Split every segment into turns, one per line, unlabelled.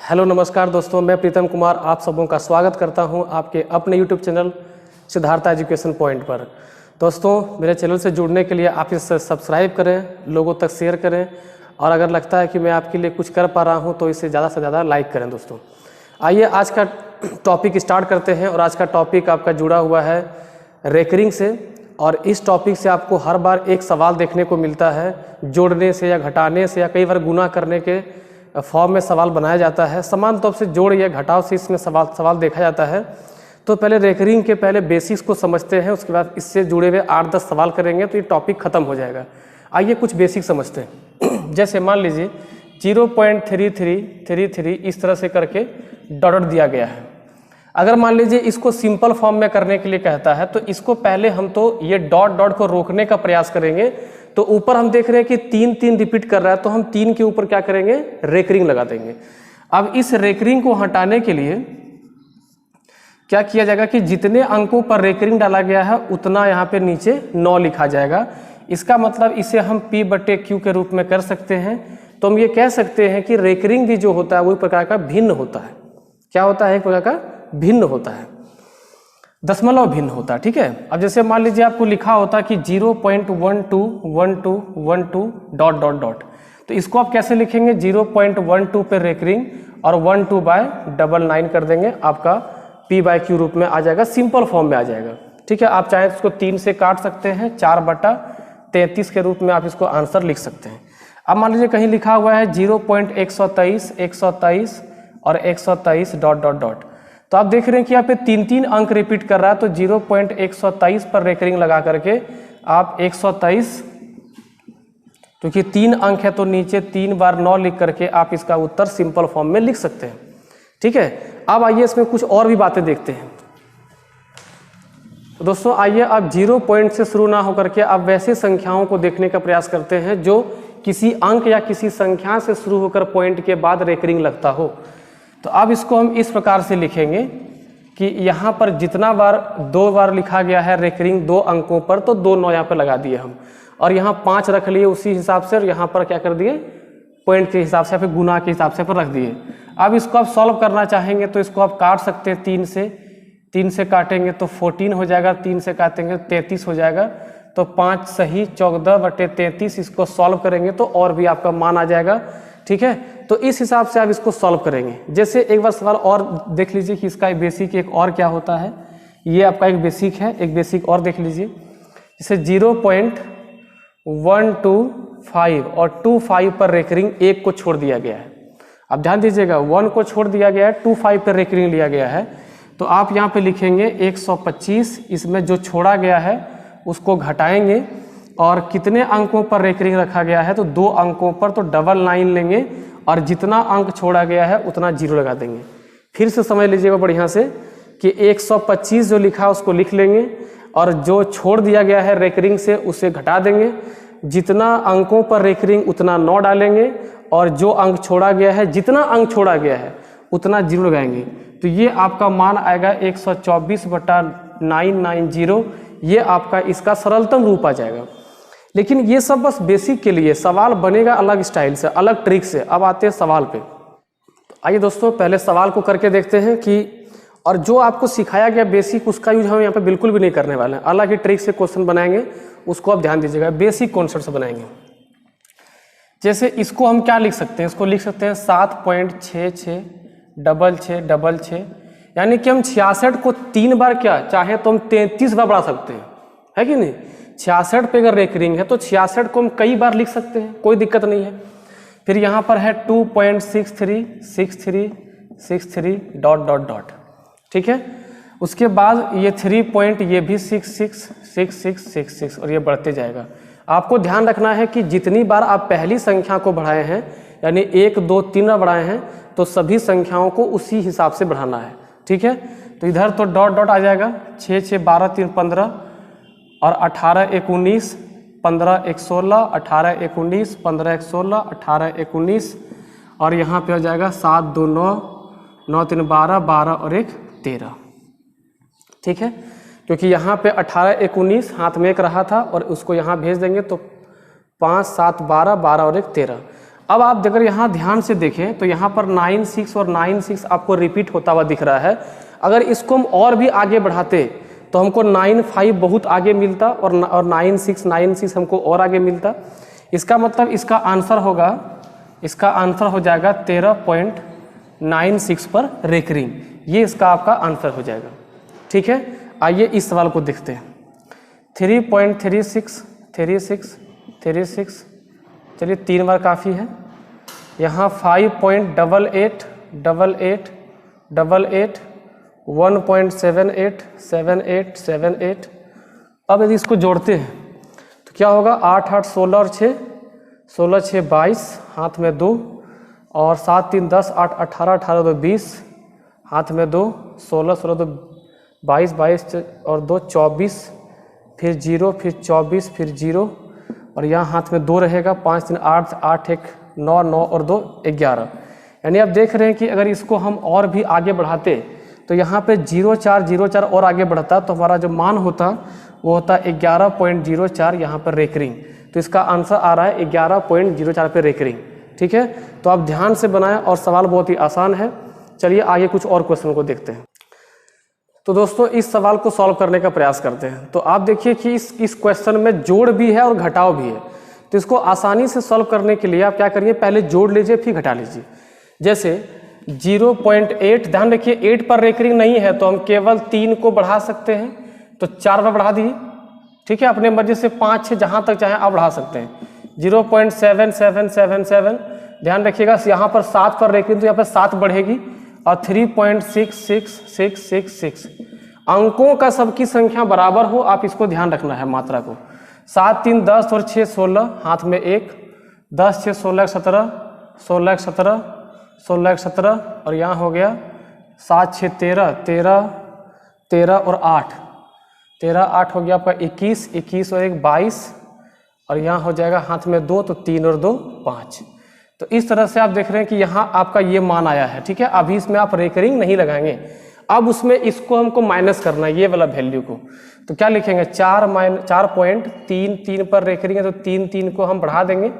Hello नमस्कार दोस्तों, मैं प्रीतम कुमार आप सबों का स्वागत करता हूं आपके अपने YouTube channel Siddharth education point पर। दोस्तों, मेरे चैनल से जुड़ने के लिए आप इसे सब्सक्राइब करें, लोगों तक शेयर करें और अगर लगता है कि मैं आपके लिए कुछ कर पा रहा हूं तो इसे ज़्यादा से ज़्यादा लाइक करें। दोस्तों आइए आज का टॉपिक स्टार्ट करते हैं और आज का टॉपिक आपका जुड़ा हुआ है रेकरिंग से। और इस टॉपिक से आपको हर बार एक सवाल देखने को मिलता है, जोड़ने से या घटाने से या कई बार गुना करने के फॉर्म में सवाल बनाया जाता है। समान तौर से जोड़ या घटाव से इसमें सवाल देखा जाता है। तो पहले रेकरिंग के पहले बेसिक्स को समझते हैं, उसके बाद इससे जुड़े हुए 8-10 सवाल करेंगे तो ये टॉपिक खत्म हो जाएगा। आइए कुछ बेसिक समझते हैं। जैसे मान लीजिए 0.3333 इस तरह से करके डॉट दिया गया है। अगर मान लीजिए इसको सिंपल फॉर्म में करने के लिए कहता है तो इसको पहले हम तो ये डॉट को रोकने का प्रयास करेंगे। तो ऊपर हम देख रहे हैं कि 3 रिपीट कर रहा है तो हम 3 के ऊपर क्या करेंगे, रेकरिंग लगा देंगे। अब इस रेकरिंग को हटाने के लिए क्या किया जाएगा कि जितने अंकों पर रेकरिंग डाला गया है उतना यहाँ पे नीचे 9 लिखा जाएगा। इसका मतलब इसे हम P/Q के रूप में कर सकते हैं। तो हम ये कह सकते हैं कि रेकरिंग भी जो होता है वो एक प्रकार का भिन्न होता है। क्या होता है? एक प्रकार का भिन्न होता है, दशमलव भिन्न होता है। ठीक है। अब जैसे मान लीजिए आपको लिखा होता कि 0.121212 डॉट, तो इसको आप कैसे लिखेंगे? 0.12 पे रेकरिंग और 12/99 कर देंगे, आपका P/Q रूप में आ जाएगा, सिंपल फॉर्म में आ जाएगा। ठीक है। आप चाहे इसको 3 से काट सकते हैं, 4/33 के रूप में आप इसको आंसर लिख सकते हैं। अब मान लीजिए कहीं लिखा हुआ है 0.123 और 123 डॉट, तो आप देख रहे हैं कि यहाँ पे 3 अंक रिपीट कर रहा है। तो 0.123 पर रेकरिंग लगा करके आप 123, क्योंकि 3 अंक है तो नीचे 3 बार 9 लिख करके आप इसका उत्तर सिंपल फॉर्म में लिख सकते हैं। ठीक है। अब आइए इसमें कुछ और भी बातें देखते हैं। तो दोस्तों आइए अब 0 पॉइंट से शुरू ना होकर के आप वैसे संख्याओं को देखने का प्रयास करते हैं जो किसी अंक या किसी संख्या से शुरू होकर पॉइंट के बाद रेकरिंग लगता हो। तो अब इसको हम इस प्रकार से लिखेंगे कि यहाँ पर जितना बार 2 बार लिखा गया है रेकरिंग 2 अंकों पर, तो 2 9 यहाँ पर लगा दिए हम, और यहाँ 5 रख लिए उसी हिसाब से, और यहाँ पर क्या कर दिए, पॉइंट के हिसाब से या फिर गुना के हिसाब से पर रख दिए। अब इसको आप सॉल्व करना चाहेंगे तो इसको आप काट सकते हैं 3 से काटेंगे तो 14 हो जाएगा, 3 से काटेंगे 33 हो जाएगा। तो 5 सही 14/33 इसको सॉल्व करेंगे तो और भी आपका मान आ जाएगा। ठीक है। तो इस हिसाब से आप इसको सॉल्व करेंगे। जैसे एक बार सवाल और देख लीजिए कि इसका एक बेसिक एक और क्या होता है। ये आपका एक बेसिक है, एक बेसिक और देख लीजिए। जैसे 0.125 और 25 पर रेकरिंग 1 को छोड़ दिया गया है। अब ध्यान दीजिएगा, 1 को छोड़ दिया गया है, 25 पर रेकरिंग लिया गया है। तो आप यहाँ पे लिखेंगे 125, इसमें जो छोड़ा गया है उसको घटाएंगे और कितने अंकों पर रेकरिंग रखा गया है, तो 2 अंकों पर, तो 99 लेंगे और जितना अंक छोड़ा गया है उतना 0 लगा देंगे। फिर से समझ लीजिएगा बढ़िया से कि 125 जो लिखा है उसको लिख लेंगे और जो छोड़ दिया गया है रेकरिंग से उसे घटा देंगे। जितना अंकों पर रेकरिंग उतना 9 डालेंगे और जो अंक छोड़ा गया है, जितना अंक छोड़ा गया है उतना 0 लगाएंगे। तो ये आपका मान आएगा 124/990। ये आपका इसका सरलतम रूप आ जाएगा। लेकिन ये सब बस बेसिक के लिए, सवाल बनेगा अलग स्टाइल से, अलग ट्रिक से। अब आते हैं सवाल पे। तो आइए दोस्तों पहले सवाल को करके देखते हैं कि, और जो आपको सिखाया गया बेसिक उसका यूज हम यहाँ पे बिल्कुल भी नहीं करने वाले हैं, अलग ही ट्रिक से क्वेश्चन बनाएंगे, उसको आप ध्यान दीजिएगा। बेसिक कॉन्सेप्ट से बनाएंगे। जैसे इसको हम क्या लिख सकते हैं, इसको लिख सकते हैं 7.666666, यानी कि हम 66 को 3 बार क्या चाहे तो हम 33 बार बढ़ा सकते हैं, है कि नहीं। 66 पे अगर रेकरिंग है तो 66 को हम कई बार लिख सकते हैं, कोई दिक्कत नहीं है। फिर यहाँ पर है 2.636363 डॉट। ठीक है। उसके बाद ये 3 पॉइंट, ये भी 666666 और ये बढ़ते जाएगा। आपको ध्यान रखना है कि जितनी बार आप पहली संख्या को बढ़ाए हैं, यानी 1 2 3 बार बढ़ाए हैं, तो सभी संख्याओं को उसी हिसाब से बढ़ाना है। ठीक है। तो इधर तो डॉट आ जाएगा, 6 6 12 3 15 और 18 1 19 15 1 16, 18 1 19 15 1 16, 18 1 19, और यहाँ पे हो जाएगा 7 2 9 9 3 12 12 और 1 13। ठीक है। क्योंकि यहाँ पे 18 1 19 हाथ में एक रहा था और उसको यहाँ भेज देंगे तो 5 7 12 12 और 1 13। अब आप अगर यहाँ ध्यान से देखें तो यहाँ पर 9 6 और 9 6 आपको रिपीट होता हुआ दिख रहा है। अगर इसको हम और भी आगे बढ़ाते तो हमको 9 5 बहुत आगे मिलता और 9 6 हमको और आगे मिलता। इसका मतलब इसका आंसर हो जाएगा 13.96 पर रेकरिंग। ये इसका आपका आंसर हो जाएगा। ठीक है, आइए इस सवाल को देखते हैं। 3.36 36 चलिए 3 बार काफ़ी है। यहाँ 5.88 88 88 1.78 78 78। अब यदि इसको जोड़ते हैं तो क्या होगा, 8 8 16 और 6 16 6 22, हाथ में 2 और 7 3 10 8 18 18 2 20, हाथ में 2 16 16 2 22 22 और 2 24, फिर 0 फिर 24 फिर 0 और यहाँ हाथ में 2 रहेगा, 5 3 8 8 1 9 9 और 2 11। यानी आप देख रहे हैं कि अगर इसको हम और भी आगे बढ़ाते तो यहाँ पे 0 4 0 4 और आगे बढ़ता तो हमारा जो मान होता वो होता 11.04 यहाँ पर रेकरिंग। तो इसका आंसर आ रहा है 11.04 पे रेकरिंग। ठीक है, तो आप ध्यान से बनाएं और सवाल बहुत ही आसान है। चलिए आगे कुछ और क्वेश्चन को देखते हैं। तो दोस्तों इस सवाल को सॉल्व करने का प्रयास करते हैं। तो आप देखिए कि इस क्वेश्चन में जोड़ भी है और घटाव भी है। तो इसको आसानी से सॉल्व करने के लिए आप क्या करिए, पहले जोड़ लीजिए फिर घटा लीजिए। जैसे 0.8, ध्यान रखिए 8 पर रेकरिंग नहीं है तो हम केवल 3 को बढ़ा सकते हैं, तो 4 पर बढ़ा दिए। ठीक है, अपने मर्जी से 5 6 जहाँ तक चाहें आप बढ़ा सकते हैं। 0.7777, ध्यान रखिएगा यहाँ पर 7 पर रेकरिंग तो यहाँ पर 7 बढ़ेगी और 3.66666। अंकों का सबकी संख्या बराबर हो, आप इसको ध्यान रखना है मात्रा को। 7 3 10 और 6 16, हाथ में 1, 10 6 16 17 16 17 16 17 और यहाँ हो गया 7 6 13 13 13 और 8 13 8 हो गया आपका 21 21 और 1 22 और यहाँ हो जाएगा हाथ में 2 तो 3 और 2 5। तो इस तरह से आप देख रहे हैं कि यहाँ आपका ये मान आया है। ठीक है, अभी इसमें आप रेकरिंग नहीं लगाएंगे, अब उसमें इसको हमको माइनस करना है, ये वाला वैल्यू को। तो क्या लिखेंगे, 4.33 पर रेकरिंग है तो 3 3 को हम बढ़ा देंगे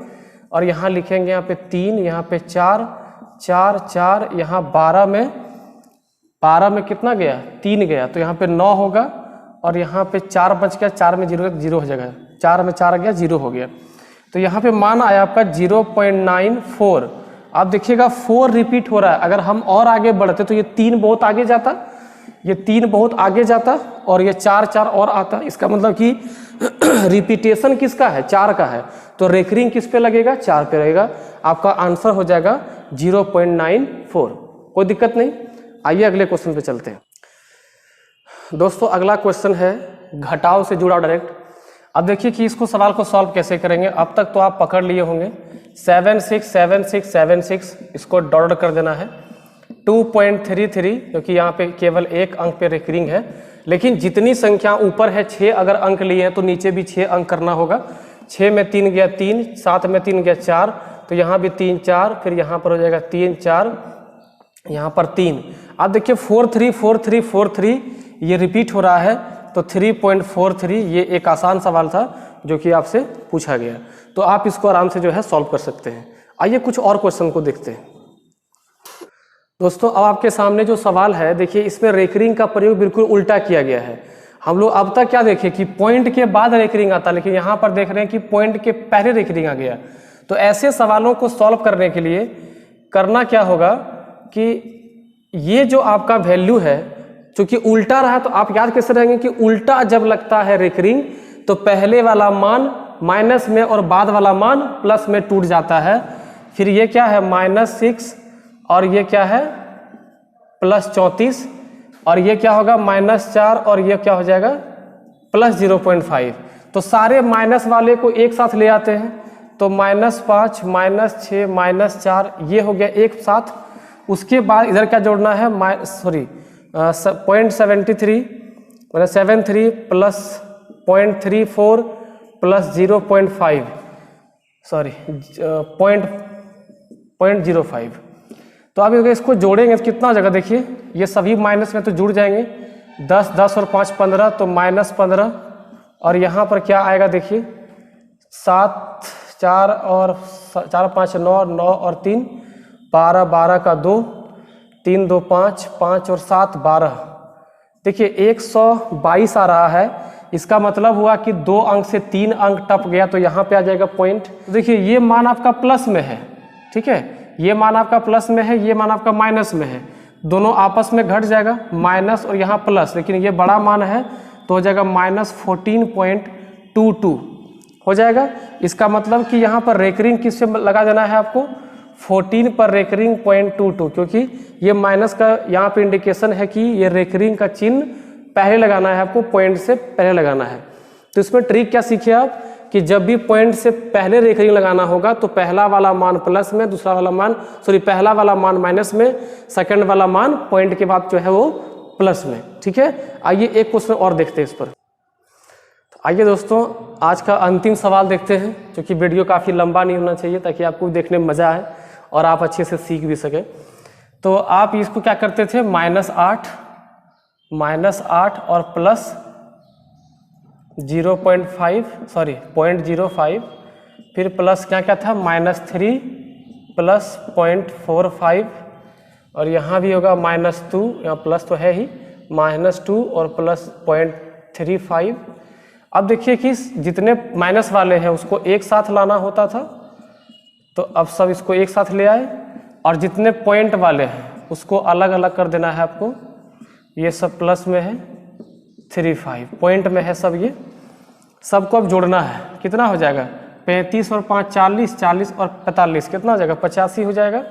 और यहाँ लिखेंगे यहाँ पे 3, यहाँ पे 4 4 4, यहाँ 12 में कितना गया, 3 गया तो यहाँ पे 9 होगा और यहाँ पे 4 बच गया, 4 में 0 हो जाएगा, 4 में 4 गया 0 हो गया। तो यहाँ पे मान आया आपका 0.94। आप देखिएगा 4 रिपीट हो रहा है। अगर हम और आगे बढ़ते तो ये 3 बहुत आगे जाता, ये 3 बहुत आगे जाता और ये 4 4 और आता। इसका मतलब कि रिपीटेशन किसका है, 4 का है, तो रेकरिंग किस पे लगेगा, 4 पे रहेगा। आपका आंसर हो जाएगा 0.94। कोई दिक्कत नहीं। आइए अगले क्वेश्चन पे चलते हैं। दोस्तों अगला क्वेश्चन है घटाव से जुड़ा डायरेक्ट। अब देखिए कि इसको सवाल को सॉल्व कैसे करेंगे। अब तक तो आप पकड़ लिए होंगे 7 6 7 6 7 6, इसको डॉट कर देना है। 2.33 क्योंकि यहाँ पे केवल 1 अंक पे रेकरिंग है, लेकिन जितनी संख्या ऊपर है 6 अगर अंक लिए हैं तो नीचे भी 6 अंक करना होगा। 6 में 3 गया 3, 7 में 3 गया 4, तो यहाँ भी 3 4, फिर यहाँ पर हो जाएगा 3 4, यहाँ पर 3। अब देखिए 4 3 4 3 4 3 ये रिपीट हो रहा है, तो 3.43 ये एक आसान सवाल था जो कि आपसे पूछा गया, तो आप इसको आराम से जो है सॉल्व कर सकते हैं। आइए कुछ और क्वेश्चन को देखते हैं। दोस्तों अब आपके सामने जो सवाल है, देखिए इसमें रेकरिंग का प्रयोग बिल्कुल उल्टा किया गया है। हम लोग अब तक क्या देखे कि पॉइंट के बाद रेकरिंग आता, लेकिन यहाँ पर देख रहे हैं कि पॉइंट के पहले रेकरिंग आ गया। तो ऐसे सवालों को सॉल्व करने के लिए करना क्या होगा कि ये जो आपका वैल्यू है क्योंकि उल्टा रहा, तो आप याद कैसे रहेंगे कि उल्टा जब लगता है रेकरिंग तो पहले वाला मान माइनस में और बाद वाला मान प्लस में टूट जाता है। फिर ये क्या है -6 और ये क्या है +34 और ये क्या होगा -4 और ये क्या हो जाएगा +0.5। तो सारे माइनस वाले को एक साथ ले आते हैं, तो -5 -6 -4 ये हो गया एक साथ। उसके बाद इधर क्या जोड़ना है, 0.73 मतलब 73 प्लस 0.34 प्लस 0.5 0.05। तो आप इसको जोड़ेंगे तो कितना हो जाएगा, देखिए ये सभी माइनस में तो जुड़ जाएंगे, 10 10 और 5 15, तो -15 और यहाँ पर क्या आएगा देखिए 7 4 और 4 5 9, 9 और 3 12, 12 का 2, 3 2 5, 5 और 7 12। देखिए 122 आ रहा है, इसका मतलब हुआ कि 2 अंक से 3 अंक टप गया, तो यहाँ पे आ जाएगा पॉइंट। देखिए ये मान आपका प्लस में है, ठीक है, ये मान आपका प्लस में है, ये मान आपका माइनस में है, दोनों आपस में घट जाएगा, माइनस और यहाँ प्लस, लेकिन ये बड़ा मान है तो हो जाएगा -14.22 हो जाएगा। इसका मतलब कि यहाँ पर रेकरिंग किससे लगा देना है आपको, 14 पर रेकरिंग 0.22, क्योंकि ये माइनस का यहाँ पे इंडिकेशन है कि ये रेकरिंग का चिन्ह पहले लगाना है, आपको पॉइंट से पहले लगाना है। तो इसमें ट्रिक क्या सीखे आप कि जब भी पॉइंट से पहले रेकरिंग लगाना होगा तो पहला वाला मान प्लस में, दूसरा वाला मान पहला वाला मान माइनस में, सेकंड वाला मान पॉइंट के बाद जो है वो प्लस में, ठीक है। आइए एक क्वेश्चन और देखते हैं इस पर। तो आइए दोस्तों आज का अंतिम सवाल देखते हैं, क्योंकि वीडियो काफ़ी लंबा नहीं होना चाहिए ताकि आपको देखने में मज़ा आए और आप अच्छे से सीख भी सकें। तो आप इसको क्या करते थे, -8 और प्लस 0.05, फिर प्लस क्या क्या था -3 प्लस 0.45, और यहाँ भी होगा -2, यहाँ प्लस तो है ही, -2 और प्लस 0.35। अब देखिए कि जितने माइनस वाले हैं उसको एक साथ लाना होता था, तो अब सब इसको एक साथ ले आए, और जितने पॉइंट वाले हैं उसको अलग अलग कर देना है आपको। ये सब प्लस में है, 35 पॉइंट में है सब, ये सबको अब जोड़ना है। कितना हो जाएगा, 35 और 5 40, 40 और 45 कितना हो जाएगा, 85 हो जाएगा,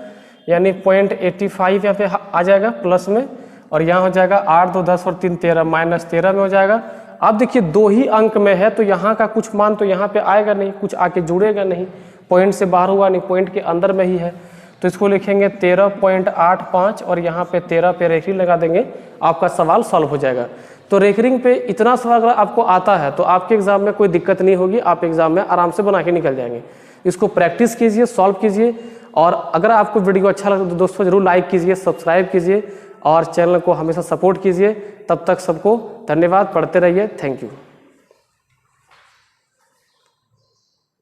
यानी 0.85 यहाँ पे आ जाएगा प्लस में, और यहाँ हो जाएगा 8 2 10 और 3 13, -13 में हो जाएगा। अब देखिए 2 ही अंक में है तो यहाँ का कुछ मान तो यहाँ पे आएगा नहीं, कुछ आके जुड़ेगा नहीं, पॉइंट से बाहर हुआ नहीं, पॉइंट के अंदर में ही है, तो इसको लिखेंगे 13.85 और यहाँ पे 13 पे रेकरिंग लगा देंगे, आपका सवाल सॉल्व हो जाएगा। तो रेकरिंग पे इतना सवाल अगर आपको आता है तो आपके एग्जाम में कोई दिक्कत नहीं होगी, आप एग्जाम में आराम से बना के निकल जाएंगे। इसको प्रैक्टिस कीजिए, सॉल्व कीजिए, और अगर आपको वीडियो अच्छा लगे तो दोस्तों जरूर लाइक कीजिए, सब्सक्राइब कीजिए और चैनल को हमेशा सपोर्ट कीजिए। तब तक सबको धन्यवाद, पढ़ते रहिए, थैंक यू।